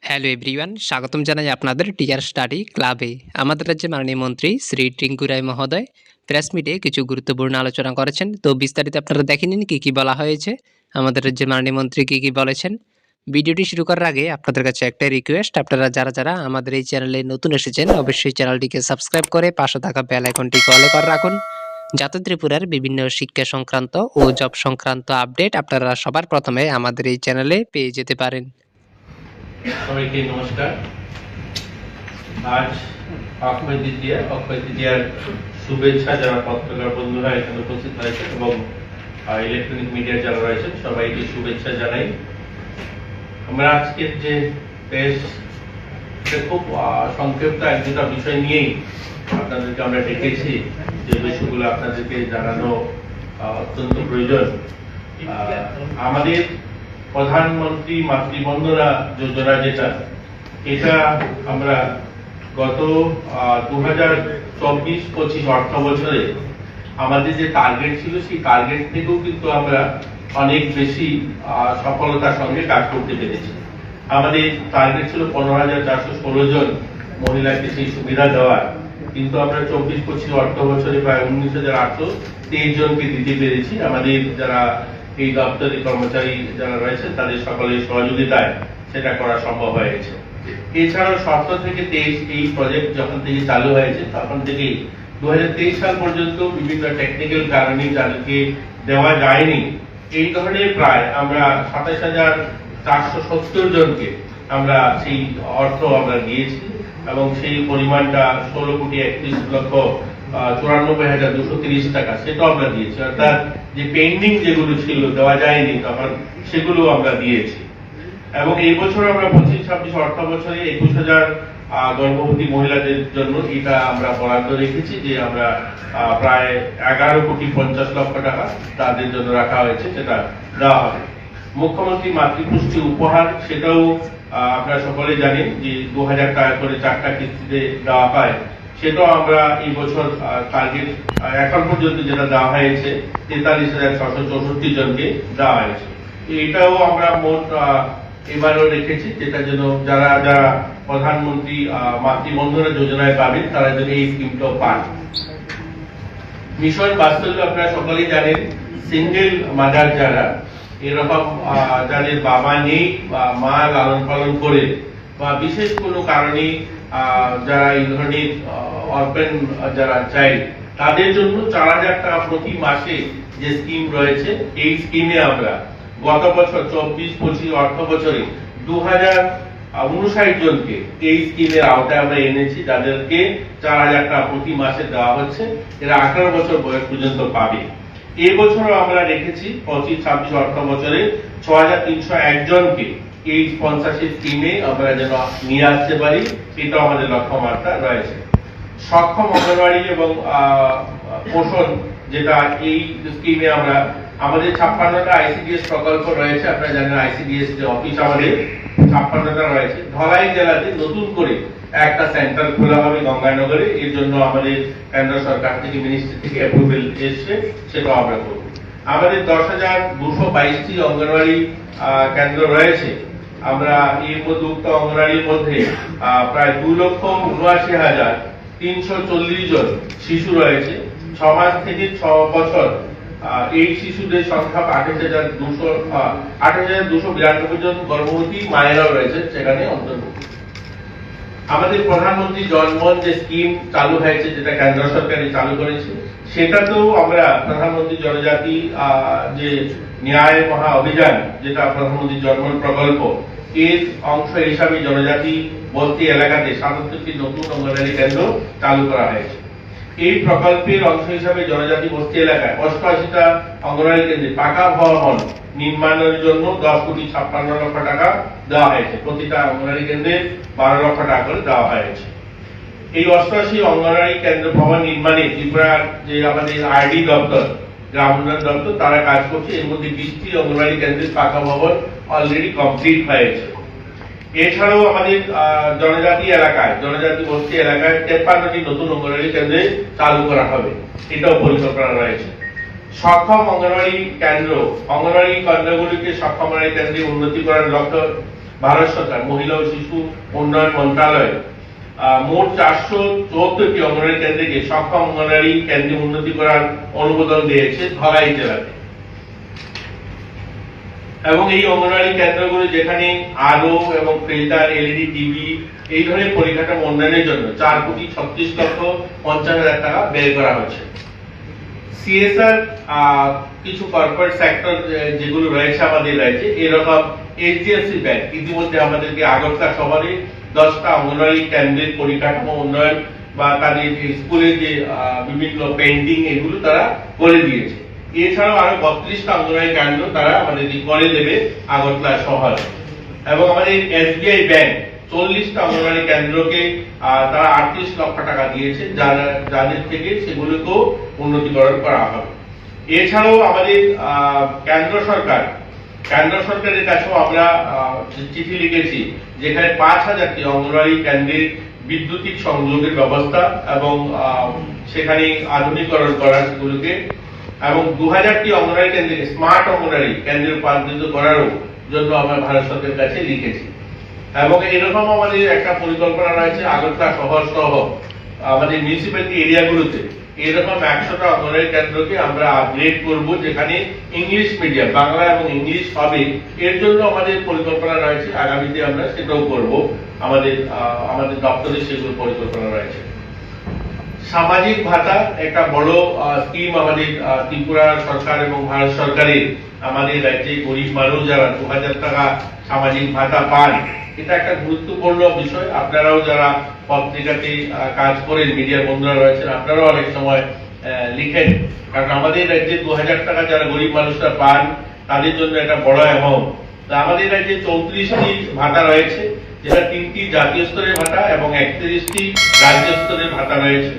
Hello everyone, স্বাগতম জানাই আপনাদের টিচার স্টাডি ক্লাবে। আমাদের রাজ্যের মাননীয় মন্ত্রী শ্রী টিঙ্কু রায় মহোদয় প্রেস মিটে কিছু গুরুত্বপূর্ণ আলোচনা করেছেন। তো বিস্তারিত আপনারা দেখে নিন কী কী বলা হয়েছে, আমাদের রাজ্যের মাননীয় মন্ত্রী কী কী বলেছেন। ভিডিওটি শুরু করার আগে আপনাদের কাছে একটা রিকোয়েস্ট, আপনারা যারা যারা আমাদের এই চ্যানেলে নতুন এসেছেন অবশ্যই চ্যানেলটিকে সাবস্ক্রাইব করে পাশে থাকা বেল আইকনটি অলে করে রাখুন, যাতে ত্রিপুরার বিভিন্ন শিক্ষা সংক্রান্ত ও জব সংক্রান্ত আপডেট আপনারা সবার প্রথমে আমাদের এই চ্যানেলে পেয়ে যেতে পারেন। সবাইকে নমস্কার। আজ অক্ষয় তৃতীয়ার শুভেচ্ছা যারা পত্রকার বন্ধুরা এখানে উপস্থিত হয়েছেন এবং ইলেকট্রনিক মিডিয়া যারা রয়েছেন সবাইকে শুভেচ্ছা জানাই। আমরা আজকের যে প্রেস খুব সংক্ষিপ্ত এক দুটা বিষয় নিয়েই আপনাদেরকে আমরা ডেকেছি, যে বিষয়গুলো আপনাদেরকে জানানো অত্যন্ত প্রয়োজন। আমাদের প্রধানমন্ত্রী মাতৃবন্দনা যোজনা যেটা, এটা আমরা গত 2024-25 অর্থ বছরে আমাদের যে টার্গেট ছিল সেই টার্গেট থেকেও কিন্তু আমরা অনেক বেশি সফলতার সঙ্গে কাজ করতে পেরেছি। আমাদের টার্গেট ছিল 15,416 জন মহিলাকে সেই সুবিধা দেওয়ার, কিন্তু আমরা 24-25 অর্থ বছরে প্রায় 19,823 জনকে দিতে পেরেছি। আমাদের যারা এই দপ্তরের কর্মচারী যারা রয়েছেন তাদের সকলের সহযোগিতায় সেটা করা সম্ভব হয়েছে। এছাড়াও 17 থেকে 23 এই প্রজেক্ট যখন থেকে চালু হয়েছে তখন থেকে 2023 সাল পর্যন্ত বিভিন্ন টেকনিক্যাল কারণে যাদেরকে দেওয়া যায়নি, এই ধরনের প্রায় আমরা 27,470 জনকে আমরা সেই অর্থ আমরা দিয়েছি এবং সেই পরিমাণটা 16,31,94,230 টাকা সেটাও আমরা দিয়েছি। অর্থাৎ যে পেন্ডিং যেগুলো ছিল দেওয়া যায়নি তখন সেগুলো আমরা দিয়েছি। এবং এই বছর আমরা 25-26 অর্থ বছরে 21,000 গর্ভবতী মহিলাদের জন্য এটা আমরা বরাদ্দ রেখেছি, যে আমরা প্রায় 11,50,00,000 টাকা তাদের জন্য রাখা হয়েছে, সেটা দেওয়া হবে। মুখ্যমন্ত্রী মাতৃপুষ্টি উপহার, সেটাও আপনারা সকলে জানেন যে 2,000 টাকা করে 4টা কিস্তিতে দেওয়া হয়। সেটাও আমরা এই বছর টার্গেট এখন পর্যন্ত যেটা দেওয়া হয়েছে 43,664 জনকে দেওয়া হয়েছে। এটাও আমরা মোট এবারও রেখেছি, যেটা যেন যারা যারা প্রধানমন্ত্রী মাতৃবন্দনা যোজনায় পাবেন তারা যেন এই স্কিমটাও পান। মিশন বাস্তবে আপনারা সকলেই জানেন, সিঙ্গেল মাদার যারা এরকম যাদের বাবা নেই বা মা লালন পালন করে বা বিশেষ কোনো কারণে যারা এই ধরনের অরফ্যান যারা চাইল্ড, তাদের জন্য 4,000 টাকা প্রতি মাসে যে স্কিম রয়েছে, এই স্কিমে আমরা গত বছর 24-25 অর্থ বছরে 2,059 জনকে এই স্কিমের আওতায় আমরা এনেছি, যাদেরকে 4,000 টাকা প্রতি মাসে দেওয়া হচ্ছে। এরা 18 বছর বয়স পর্যন্ত পাবে। এই বছরও আমরা রেখেছি 25-26 অর্থ বছরে 6,301 জনকে এই স্পন্সরশিপ স্কিমে আমরা যেন নিয়ে আসতে পারি, এটাও আমাদের লক্ষ্যমাত্রা রয়েছে। সক্ষম অঙ্গনওয়াড়ি এবং পোষণ, যেটা এই স্কিমে আমরা আমাদের 56টা আইসিডিএস প্রকল্প রয়েছে। আপনারা জানেন আইসিডিএস যে অফিস আমাদের 56টা রয়েছে। ধলাই জেলাতে নতুন করে একটা সেন্টার খোলা হবে গঙ্গানগরে। এর জন্য আমাদের কেন্দ্র সরকার থেকে মিনিস্ট্রি থেকে অ্যাপ্রুভেল এসছে, সেটাও আমরা করব। আমাদের 10,222টি অঙ্গনওয়াড়ি কেন্দ্র রয়েছে। আমরা এর মধ্যে উক্ত অঙ্গনওয়াড়ির মধ্যে প্রায় 2,79,340 জন শিশু রয়েছে। 6 মাস থেকে 6 বছর এই শিশুদের সংখ্যা 28,292 জন গর্ভবতী মায়েরাও রয়েছে সেখানে অন্তর্ভুক্ত। আমাদের প্রধানমন্ত্রী জনমন যে স্কিম চালু হয়েছে, যেটা কেন্দ্র সরকারই চালু করেছে, সেটাতেও আমরা প্রধানমন্ত্রী জনজাতি যে ন্যায় মহা অভিযান, যেটা প্রধানমন্ত্রী জনমন প্রকল্প, এর অংশ হিসাবে জনজাতি বস্তি এলাকাতে 77টি নতুন অঙ্গনওয়াড়ি কেন্দ্র চালু করা হয়েছে। এই প্রকল্পের অংশ হিসাবে জনজাতি বস্তি এলাকায় 88টা অঙ্গনওয়াড়ি কেন্দ্রে পাকা ভবন নির্মাণের জন্য 10,56,00,000 টাকা দেওয়া হয়েছে। প্রতিটা অঙ্গনওয়াড়ি কেন্দ্রে 12 লক্ষ টাকা করে দেওয়া হয়েছে। এই 88 অঙ্গনওয়াড়ি কেন্দ্র ভবন নির্মাণে ত্রিপুরার যে আমাদের আরডি দপ্তর, গ্রাম উন্নয়ন দপ্তর, তারা কাজ করছে। এর মধ্যে 20টি অঙ্গনওয়াড়ি কেন্দ্রের পাকা ভবন অলরেডি কমপ্লিট হয়েছে। এছাড়াও আমাদের জনজাতি এলাকায়, জনজাতি বস্তি এলাকায় 53টি নতুন অঙ্গনওয়াড়ি কেন্দ্রে চালু করা হবে, এটাও পরিকল্পনা রয়েছে। সক্ষম অঙ্গনওয়াড়ি কেন্দ্র, অঙ্গনওয়াড়ি কেন্দ্রগুলিকে সক্ষম অঙ্গনওয়াড়ি কেন্দ্রে উন্নতি করার লক্ষ্য ভারত সরকার মহিলা ও শিশু উন্নয়ন মন্ত্রণালয় মোট 474টি অঙ্গনওয়াড়ি কেন্দ্রকে সক্ষম অঙ্গনওয়াড়ি কেন্দ্রে উন্নতি করার অনুমোদন দিয়েছে ধলাই জেলাতে। এবং এই অঙ্গনওয়াড়ি কেন্দ্রগুলো যেখানে আলো এবং ফিল্টার, এলইডি টিভি এই ধরনের পরিকাঠামো উন্নয়নের জন্য 4,36,50,000 টাকা ব্যয় করা হচ্ছে। সিএসআর কিছু কর্পোরেট সেক্টর যেগুলো রয়েছে আমাদের রাজ্যে, এরকম এইচডিএফসি ব্যাংক ইতিমধ্যে আমাদেরকে আগরতলা শহরে 10টা অঙ্গনওয়াড়ি কেন্দ্রের পরিকাঠামো উন্নয়ন বা তাদের স্কুলের যে বিভিন্ন পেন্টিং এগুলো তারা করে দিয়েছে। এছাড়াও আরো 32টা অঙ্গনওয়াড়ি কেন্দ্র তারা আমাদেরকে করে দেবে আগরতলা শহরে। এবং আমাদের এসবিআই ব্যাংক 40টা অঙ্গনওয়াড়ি কেন্দ্রকে তারা 38 লক্ষ টাকা দিয়েছে, যাদের থেকে সেগুলোকেও উন্নতিকরণ করা হবে। এছাড়াও আমাদের কেন্দ্র সরকারের কাছেও আমরা চিঠি লিখেছি, যেখানে 5,000টি অঙ্গনওয়াড়ি কেন্দ্রের বিদ্যুতিক সংযোগের ব্যবস্থা এবং সেখানে আধুনিকরণ করা সেগুলোকে, এবং 2000টি অঙ্গনওয়াড়ি কেন্দ্রে স্মার্ট অঙ্গনওয়াড়ি কেন্দ্রে রূপান্তরিত করারও জন্য আমরা ভারত সরকারের কাছে লিখেছি। এবং এরকম আমাদের একটা পরিকল্পনা রয়েছে আগরতলা শহর সহ আমাদের মিউনিসিপ্যালিটি এরিয়াগুলোতে এরকম 100টা অঙ্গনওয়াড়ি কেন্দ্রকে আমরা আপগ্রেড করব, যেখানে ইংলিশ মিডিয়াম, বাংলা এবং ইংলিশ হবে। এর জন্য আমাদের পরিকল্পনা রয়েছে, আগামীতে আমরা সেটাও করব, আমাদের দপ্তরে সেগুলো পরিকল্পনা রয়েছে। সামাজিক ভাতা একটা বড় স্কিম আমাদের ত্রিপুরা সরকার এবং ভারত সরকারের। আমাদের রাজ্যে গরিব মানুষ যারা 2000 টাকা সামাজিক ভাতা পান, এটা একটা গুরুত্বপূর্ণ বিষয়। আপনারাও যারা পত্রিকাতে কাজ করেন, মিডিয়ার বন্ধুরা রয়েছেন, আপনারাও অনেক সময় লিখেন, কারণ আমাদের রাজ্যে 2000 টাকা যারা গরিব মানুষরা পান তাদের জন্য একটা বড় অ্যামাউন্ট। আমাদের রাজ্যে 34টি ভাতা রয়েছে, যেটা 3টি জাতীয় স্তরের ভাতা এবং 31টি রাজ্য স্তরের ভাতা রয়েছে।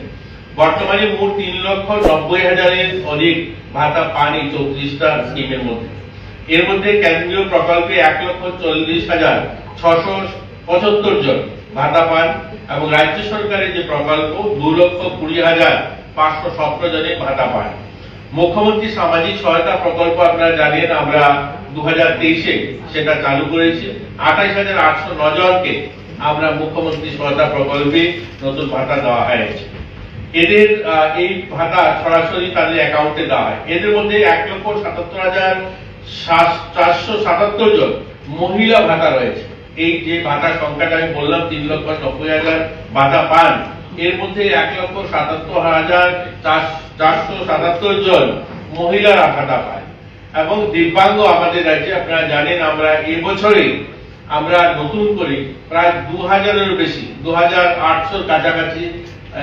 বর্তমানে মোট 3,90,000-এর অধিক ভাতা পান এই 34টা স্কিমের মধ্যে। এর মধ্যে কেন্দ্রীয় প্রকল্পে 1,40,675 জন ভাতা পান এবং রাজ্য সরকারের যে প্রকল্প 2,20,517 জনে ভাতা পান। মুখ্যমন্ত্রী সামাজিক সহায়তা প্রকল্প আপনারা জানেন, আমরা 2023-এ সেটা চালু করেছি। 28,809 জনকে আমরা মুখ্যমন্ত্রী সহায়তা প্রকল্পে নতুন ভাতা দেওয়া হয়েছে। এদের এই ভাতা সরাসরি তাদের অ্যাকাউন্টে দেওয়া হয়। এদের মধ্যে 1,77,477 জন মহিলা ভাতা রয়েছে। এই যে ভাতার সংখ্যাটা আমি বললাম 3,90,000 ভাতা পান, এর মধ্যে 1,77,477 জন মহিলারা ভাতা পায়। এবং দিব্যাঙ্গ আমাদের রাজ্যে আপনারা জানেন, আমরা এবছরে আমরা নতুন করে প্রায় 2000-এরও বেশি, 2,800 কাছাকাছি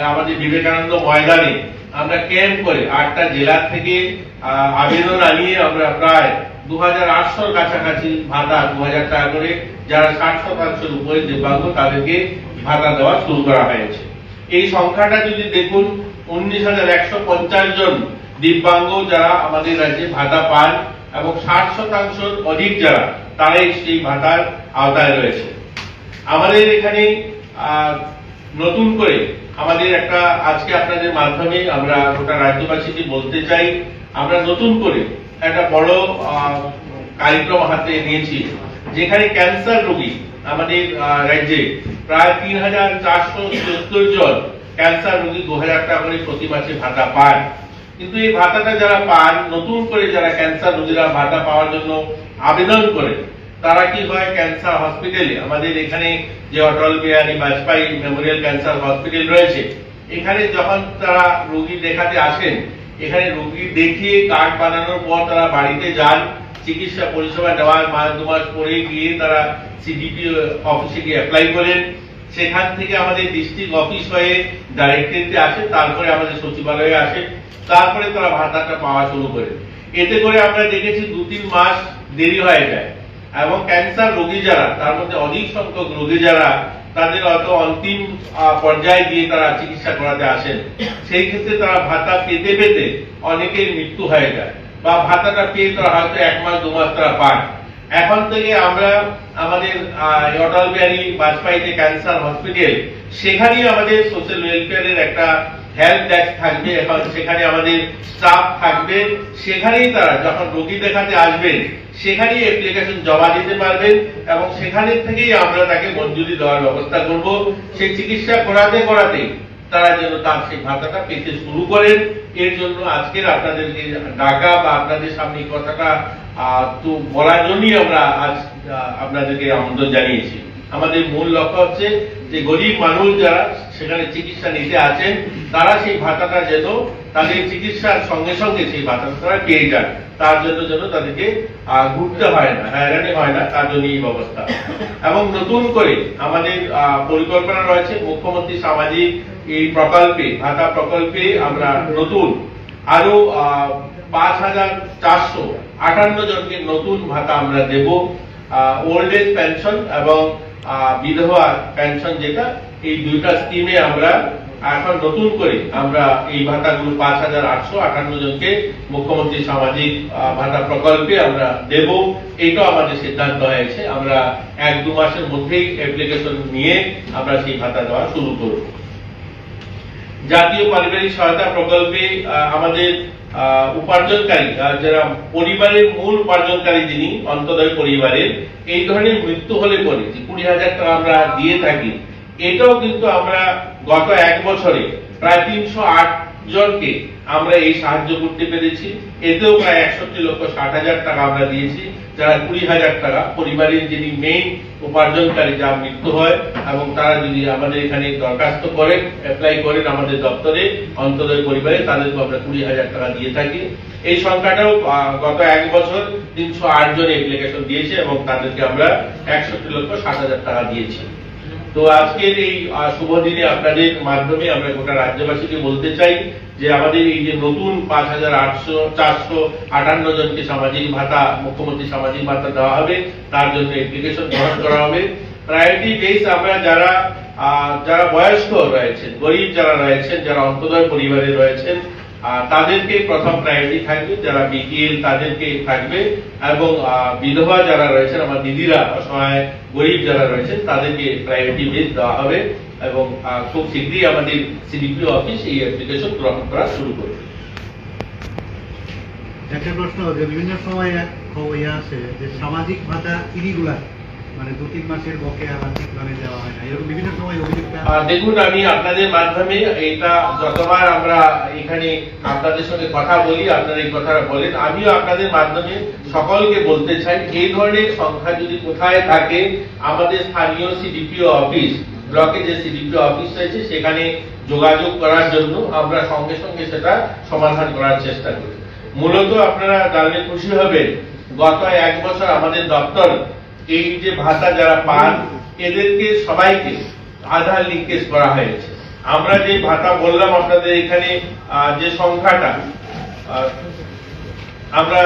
আমাদের বিবেকানন্দ ময়দানে আমরা ক্যাম্প করে 8টা জেলা থেকে আবেদন আনিয়ে আমরা প্রায় 2,800 কাছাকাছি ভাতা 2,000 টাকা করে, যারা 60% উপরে দিব্যাঙ্গ তাদেরকে ভাতা দেওয়া শুরু করা হয়েছে। এই সংখ্যাটা যদি দেখুন, 19,150 জন দিব্যাঙ্গ যারা আমাদের রাজ্যে ভাতা পান এবং 60% অধিক যারা, তারাই সেই ভাতার আওতায় রয়েছে। আমাদের এখানে নতুন করে আমাদের একটা আজকে আপনাদের মাধ্যমে আমরা গোটা রাজ্যবাসীকে বলতে চাই, আমরা নতুন করে একটা বড় কার্যক্রম হাতে নিয়েছি, যেখানে ক্যান্সার রোগী আমাদের রাজ্যে প্রায় 3,474 জন ক্যান্সার রোগী 2,000 টাকা করে প্রতি মাসে ভাতা পান। কিন্তু এই ভাতাটা যারা পান, নতুন করে যারা ক্যান্সার রোগীরা ভাতা পাওয়ার জন্য আবেদন করে, তারা কি হয়, ক্যান্সার হসপিটালে আমাদের এখানে যে Atal Bihari Vajpayee memorial cancer hospital রয়েছে, এখানে যখন তারা রোগী দেখাতে আসেন, এখানে রোগী দেখিয়ে কার্ড বানানোর পর তারা বাড়িতে যান, চিকিৎসা পরিষেবা নেওয়ার 2 মাস পরে গিয়ে তারা সিডিপি অফিসে গিয়ে অ্যাপ্লাই করেন। সেখান থেকে আমাদের ডিস্ট্রিক্ট অফিস হয়ে ডাইরেক্টরেটে আসে, তারপরে আমাদের সচিবালয়ে আসে, তারপরে তারা ভাতাটা পাওয়া শুরু করে। এতে করে আমরা দেখেছি 2-3 মাস দেরি হয়ে যায়। এবং ক্যান্সার রোগী যারা, তার মধ্যে অধিক সংখ্যক রোগী যারা তাদের হয়তো অন্তিম পর্যায়ে গিয়ে তারা চিকিৎসা করাতে আসেন, সেই ক্ষেত্রে তারা ভাতা পেতে পেতে অনেকের মৃত্যু হয়ে যায়, বা ভাতাটা পেয়ে তারা হয়তো 1 মাস 2 মাস তারা পান। এখন থেকে আমরা আমাদের অটল বিহারী বাজপেয়ীতে ক্যান্সার হসপিটাল, সেখানেই আমাদের সোশ্যাল ওয়েলফেয়ারের একটা হেল্প ডেস্ক থাকবে, এখন সেখানে আমাদের স্টাফ থাকবে, সেখানেই তারা যখন রোগী দেখাতে আসবেন সেখানেই অ্যাপ্লিকেশন জমা দিতে পারবেন এবং সেখানে থেকেই আমরা তাকে মঞ্জুরি দেওয়ার ব্যবস্থা করব। সেই চিকিৎসা করাতে করাতে তারা যেন তার সেই ভাতাটা পেতে শুরু করেন। এর জন্য আজকের আপনাদেরকে ডাকা বা আপনাদের সামনে এই কথাটা তো বলার জন্যই আমরা আজ আপনাদেরকে আমন্ত্রণ জানিয়েছি। আমাদের মূল লক্ষ্য হচ্ছে যে গরিব মানুষ যারা সেখানে চিকিৎসা নিতে আছেন তারা সেই ভাতাটা যেন তাদের চিকিৎসার সঙ্গে সঙ্গে সেই ভাতাটা তারা পেয়ে যান, তার জন্য যেন তাদেরকে ঘুরতে হয় না, হয়রানি হয় না, তার জন্য এই ব্যবস্থা। এবং নতুন করে আমাদের পরিকল্পনা রয়েছে মুখ্যমন্ত্রী সামাজিক এই প্রকল্পে, ভাতা প্রকল্পে আমরা নতুন আরো ৫,৪৫৮ জনকে নতুন ভাতা আমরা দেব। ওল্ড এজ পেনশন এবং বিধবা পেনশন, যেটা এই দুইটা স্কিমে আমরা এখন নতুন করে আমরা এই ভাতাগুলো ৫,৮৫৮ জনকে মুখ্যমন্ত্রী সামাজিক ভাতা প্রকল্পে আমরা দেব। এটাও আমাদের সিদ্ধান্ত হয়েছে, আমরা ১-২ মাসের মধ্যেই অ্যাপ্লিকেশন নিয়ে আমরা সেই ভাতা দেওয়া শুরু করব। জাতীয় পারিবারিক সহায়তা প্রকল্পে আমাদের উপার্জনকারী যারা পরিবারের মূল উপার্জনকারী যিনি অন্তোদয় পরিবারের, এই ধরনের মৃত্যু হলে পরে ২০,০০০ টাকা আমরা দিয়ে থাকি। এটাও কিন্তু আমরা গত ১ বছরে প্রায় ৩০৮ জনকে আমরা এই সাহায্য করতে পেরেছি। এতেও প্রায় ৬১,৬০,০০০ টাকা আমরা দিয়েছি, যারা ২০,০০০ টাকা পরিবারের যিনি মেইন উপার্জনকারী যার মৃত্যু হয় এবং তারা যদি আমাদের এখানে দরখাস্ত করেন, অ্যাপ্লাই করেন আমাদের দপ্তরে অন্তোদয় পরিবারে, তাদেরকে আমরা ২০,০০০ টাকা দিয়ে থাকি। এই সংখ্যাটাও গত ১ বছর ৩০৮ জন অ্যাপ্লিকেশন দিয়েছে এবং তাদেরকে আমরা ৬১,৬০,০০০ টাকা দিয়েছি। তো আজকের এই শুভ দিনে আপনাদের মাধ্যমে আমরা গোটা রাজ্যবাসীকে বলতে চাই যে আমাদের এই যে নতুন ৫,৪৫৮ জনকে সামাজিক ভাতা, মুখ্যমন্ত্রী সামাজিক ভাতা দেওয়া হবে, তার জন্য অ্যাপ্লিকেশন গ্রহণ করা হবে। প্রায়োরিটি বেস আমরা যারা বয়স্ক রয়েছেন, গরিব যারা রয়েছেন, যারা অন্তোদয় পরিবারে রয়েছেন, তাদেরকে প্রথম প্রায়োরিটি থাকবে, যারা বিপিএল তাদেরকে থাকবে এবং বিধবা যারা রয়েছেন, আমার দিদিরা, অসহায় গরিব যারা রয়েছেন, তাদেরকে প্রায়োরিটি বেস দেওয়া হবে এবং খুব শীঘ্রই আমাদের সিডিপিও অফিস এই অ্যাপ্লিকেশন গ্রহণ করা শুরু করবে। একটা প্রশ্ন, যে বিভিন্ন সময় আছে যে সামাজিক ভাতা ইরিগুলার, মানে ২-৩ মাসের বকেয়া বা ঠিকভাবে দেওয়া হয় না, এরকম বিভিন্ন সময় অভিযোগটা। দেখুন, আমি আপনাদের মাধ্যমে এটা যতবার আমরা এখানে আপনাদের সঙ্গে কথা বলি, আপনারা এই কথাটা বলেন, আমিও আপনাদের মাধ্যমে সকলকে বলতে চাই, এই ধরনের সংখ্যা যদি কোথায় থাকে আমাদের স্থানীয় সিডিপিও অফিস, ব্লকে যে সিডিপিও অফিস রয়েছে সেখানে যোগাযোগ করার জন্য আমরা সঙ্গে সঙ্গে সেটা সমাধান করার চেষ্টা করি। মূলত আপনারা জানলে খুশি হবেন, গত ১ বছর আমাদের দপ্তর এই যে ভাতা যারা পান এদেরকে সবাইকে আধার লিঙ্কেজ করা হয়েছে। আমরা যে ভাতা বললাম আপনাদের এখানে যে সংখ্যাটা আমরা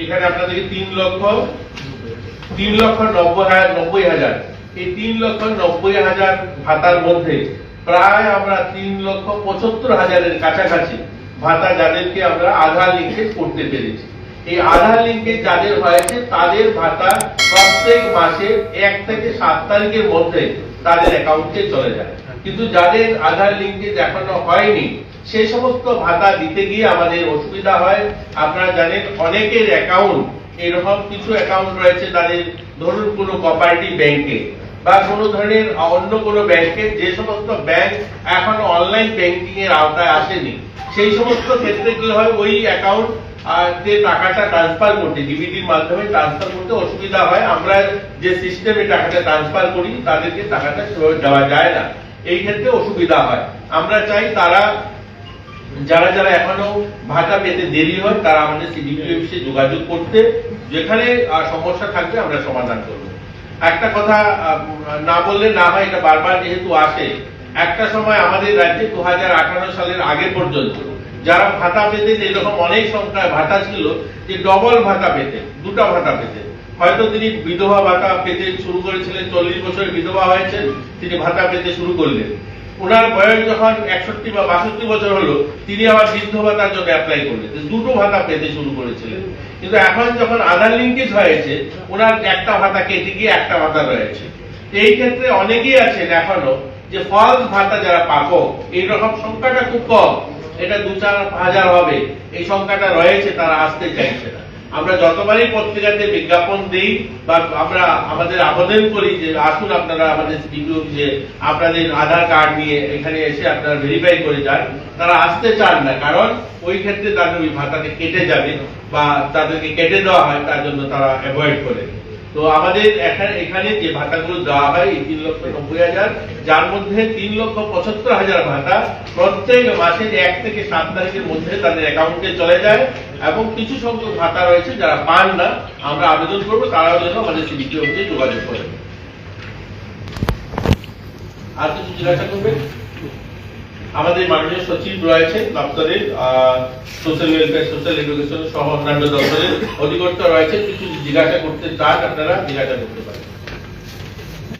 এখানে আপনাদেরকে ৩,৯০,০০০, এই ৩,৯০,০০০ ভাতার মধ্যে প্রায় আমরা ৩,৭৫,০০০-এর কাছাকাছি ভাতা যাদেরকে আমরা আধার লিঙ্কেজ করতে পেরেছি। এই আধার লিঙ্কেজ যাদের হয়েছে তাদের ভাতা প্রত্যেক মাসে ১ থেকে ৭ তারিখের মধ্যে তাদের অ্যাকাউন্টে চলে যায়। কিন্তু যাদের আধার লিঙ্কেজ এখনো হয়নি সেই সমস্ত ভাতা দিতে গিয়ে আমাদের অসুবিধা হয়। আপনারা জানেন অনেকের অ্যাকাউন্ট, এরকম কিছু অ্যাকাউন্ট রয়েছে তাদের, ধরুন কোনো কোঅপারেটিভ ব্যাংকে বা কোনো ধরনের অন্য কোনো ব্যাংকে, যে সমস্ত ব্যাংক এখনো অনলাইন ব্যাংকিং এর আওতায় আসেনি, সেই সমস্ত ক্ষেত্রে কি হয়, ওই অ্যাকাউন্ট যে টাকাটা ট্রান্সফার করতে, ডিবিটির মাধ্যমে ট্রান্সফার করতে অসুবিধা হয়। আমরা যে সিস্টেমে টাকাটা ট্রান্সফার করি তাদেরকে টাকাটা দেওয়া যায় না, এই ক্ষেত্রে অসুবিধা হয়। আমরা চাই তারা যারা এখনো ভাতা পেতে দেরি হয় তারা আমাদের সিডিপিও অফিসে যোগাযোগ করতে, যেখানে সমস্যা থাকবে আমরা সমাধান করব। একটা কথা না বললে না হয়, এটা বারবার যেহেতু আসে, একটা সময় আমাদের রাজ্যে ২০১৮ সালের আগে পর্যন্ত যারা ভাতা পেতেন, এরকম অনেক সংখ্যায় ভাতা ছিল যে ডবল ভাতা পেতেন, 2টা ভাতা পেতেন। হয়তো তিনি বিধবা ভাতা পেতে শুরু করেছিলেন, 40 বছরের বিধবা হয়েছেন, তিনি ভাতা পেতে শুরু করলেন। ওনার বয়স যখন ৬১ বা ৬২ বছর হলো, তিনি আবার বৃদ্ধ ভাতার জন্য অ্যাপ্লাই করলেন, 2টো ভাতা পেতে শুরু করেছিলেন। কিন্তু এখন যখন আধার লিঙ্কেজ হয়েছে, ওনার একটা ভাতা কেটে গিয়ে একটা ভাতা রয়েছে। এই ক্ষেত্রে অনেকেই আছেন এখনো যে ফলস ভাতা যারা পাবো এইরকম সংখ্যাটা খুব কম, এটা 2-4 হাজার হবে, এই সংখ্যাটা রয়েছে, তারা আসতে চাইছে না। আমরা যতবারই পত্রিকাতে বিজ্ঞাপন দিই বা আমরা আমাদের আবেদন করি যে আসুন আপনারা আমাদের সিডিপিও যে আপনাদের আধার কার্ড নিয়ে এখানে এসে আপনারা ভেরিফাই করে যান, তারা আসতে চান না, কারণ ওই ক্ষেত্রে তাদের ওই ভাতাকে কেটে যাবে বা তাদেরকে কেটে দেওয়া হয়, তার জন্য তারা অ্যাভয়েড করে। তো আমাদের এখানে যে ভাতাগুলো দেওয়া হয় এই 3,90,000, যার মধ্যে 3,75,000 ভাতা প্রত্যেক মাসের 1 থেকে 7 তারিখের মধ্যে তাদের অ্যাকাউন্টে চলে যায়, এবং কিছু সংখ্যক ভাতা রয়েছে যারা পান না, আমরা আবেদন করবো তারাও যেন আমাদের সিডিপিও অফিসে যোগাযোগ করেন। আর কিছু জিজ্ঞাসা করবেন? আমাদের মাননীয় সচিব রয়েছে দপ্তরের, সোশ্যাল ওয়েলফেয়ার, সোশ্যাল এডুকেশন সহ অন্যান্য দপ্তরের অধিকর্তা রয়েছে, কিছু জিজ্ঞাসা করতে চান আপনারা জিজ্ঞাসা করতে পারেন।